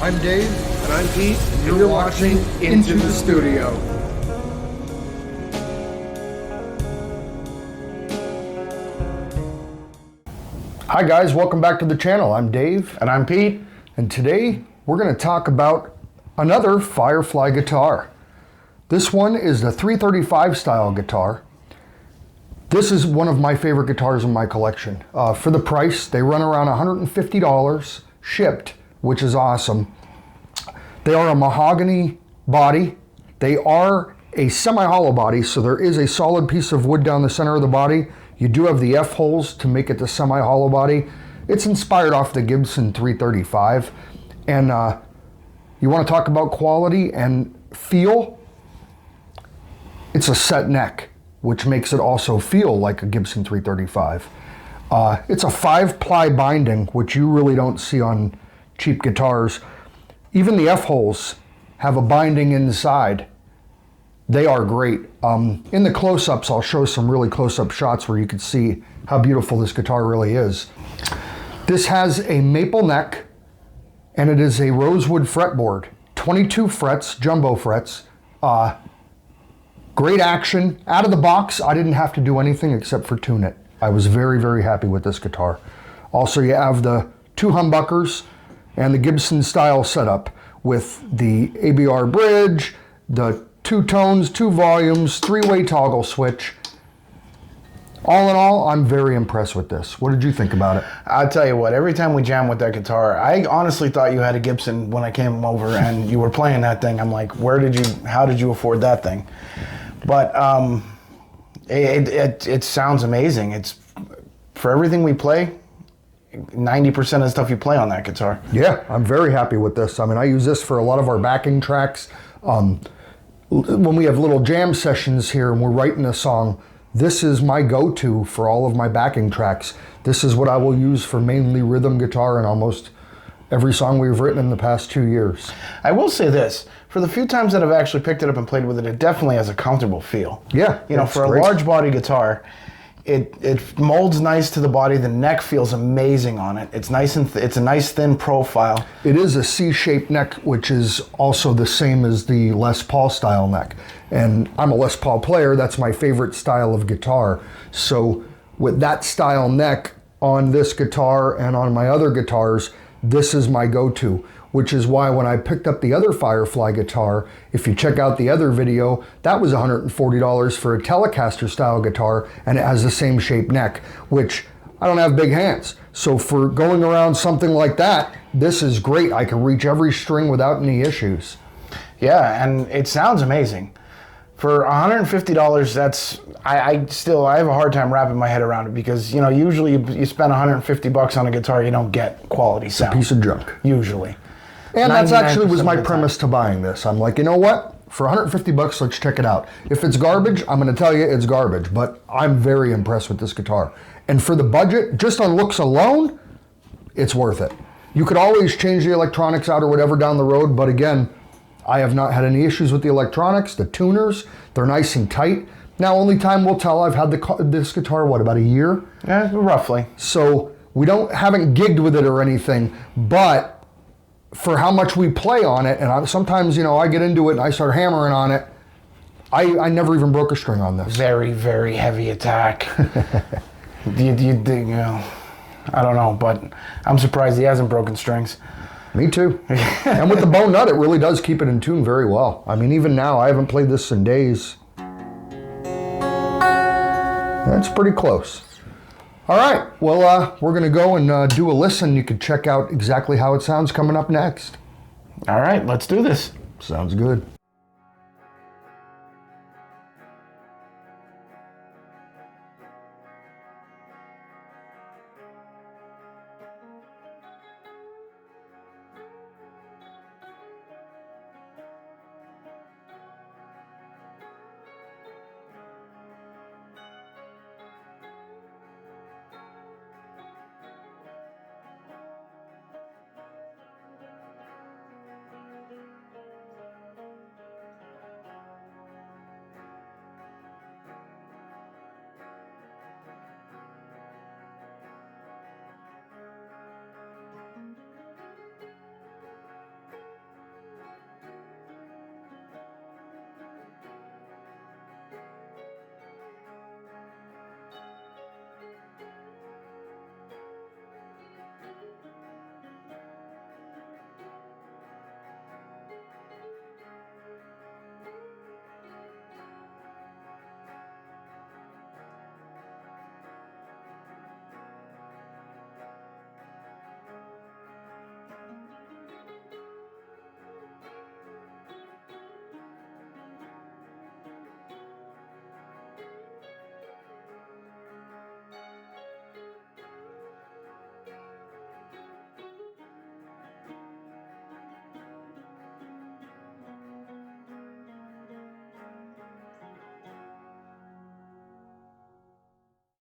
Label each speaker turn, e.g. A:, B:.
A: I'm Dave.
B: And I'm Pete.
A: And you're watching Into the Studio. Hi guys, welcome back to the channel. I'm Dave.
B: And I'm Pete.
A: And today we're going to talk about another Firefly guitar. This one is the 335 style guitar. This is one of my favorite guitars in my collection. For the price, they run around $150 shipped, which is awesome. They are a mahogany body. They are a semi-hollow body, so there is a solid piece of wood down the center of the body. You do have the F-holes to make it the semi-hollow body. It's inspired off the Gibson 335. And you want to talk about quality and feel? It's a set neck, which makes it also feel like a Gibson 335. It's a 5-ply binding, which you really don't see on cheap guitars. Even the F-holes have a binding inside. They are great. In the close-ups, I'll show some really close-up shots where you can see how beautiful this guitar really is. This has a maple neck, and it is a rosewood fretboard. 22 frets, jumbo frets. Great action. Out of the box, I didn't have to do anything except for tune it. I was very, very happy with this guitar. Also, you have the 2 humbuckers and the Gibson style setup with the ABR bridge, the 2 tones, 2 volumes, 3-way toggle switch. All in all, I'm very impressed with this. What did you think about it?
B: I'll tell you what, every time we jam with that guitar, I honestly thought you had a Gibson when I came over and you were playing that thing. I'm like, how did you afford that thing? But it sounds amazing. It's for everything we play, 90% of the stuff you play on that guitar.
A: Yeah, I'm very happy with this. I mean, I use this for a lot of our backing tracks. When we have little jam sessions here and we're writing a song, this is my go-to for all of my backing tracks. This is what I will use for mainly rhythm guitar in almost every song we've written in the past 2 years.
B: I will say this, for the few times that I've actually picked it up and played with it, it definitely has a comfortable feel.
A: Yeah.
B: You know, for a large body guitar, it molds nice to the body. The neck feels amazing on it. It's nice and it's a nice thin profile.
A: It is a C-shaped neck, which is also the same as the Les Paul style neck. And I'm a Les Paul player. That's my favorite style of guitar. So with that style neck on this guitar and on my other guitars, this is my go-to, which is why when I picked up the other Firefly guitar, if you check out the other video, that was $140 for a Telecaster style guitar, and it has the same shaped neck, which I don't have big hands. So for going around something like that, this is great. I can reach every string without any issues.
B: Yeah, and it sounds amazing. For $150, that's, I have a hard time wrapping my head around it because, you know, usually you spend $150 on a guitar, you don't get quality sound.
A: It's a piece of junk.
B: Usually.
A: And that's actually was my premise to buying this. I'm like, you know what? For $150, let's check it out. If it's garbage, I'm going to tell you it's garbage, but I'm very impressed with this guitar. And for the budget, just on looks alone, it's worth it. You could always change the electronics out or whatever down the road, but again, I have not had any issues with the electronics. The tuners, they're nice and tight. Now, only time will tell. I've had this guitar, what, about a year?
B: Yeah, roughly.
A: So we haven't gigged with it or anything, but for how much we play on it, and sometimes, you know, I get into it and I start hammering on it, I never even broke a string on this.
B: Very, very heavy attack. You know, I don't know, but I'm surprised he hasn't broken strings.
A: Me too. And with the bone nut, it really does keep it in tune very well. I mean, even now, I haven't played this in days. That's pretty close. All right, well, we're going to go and do a listen. You can check out exactly how it sounds coming up next.
B: All right, let's do this.
A: Sounds good.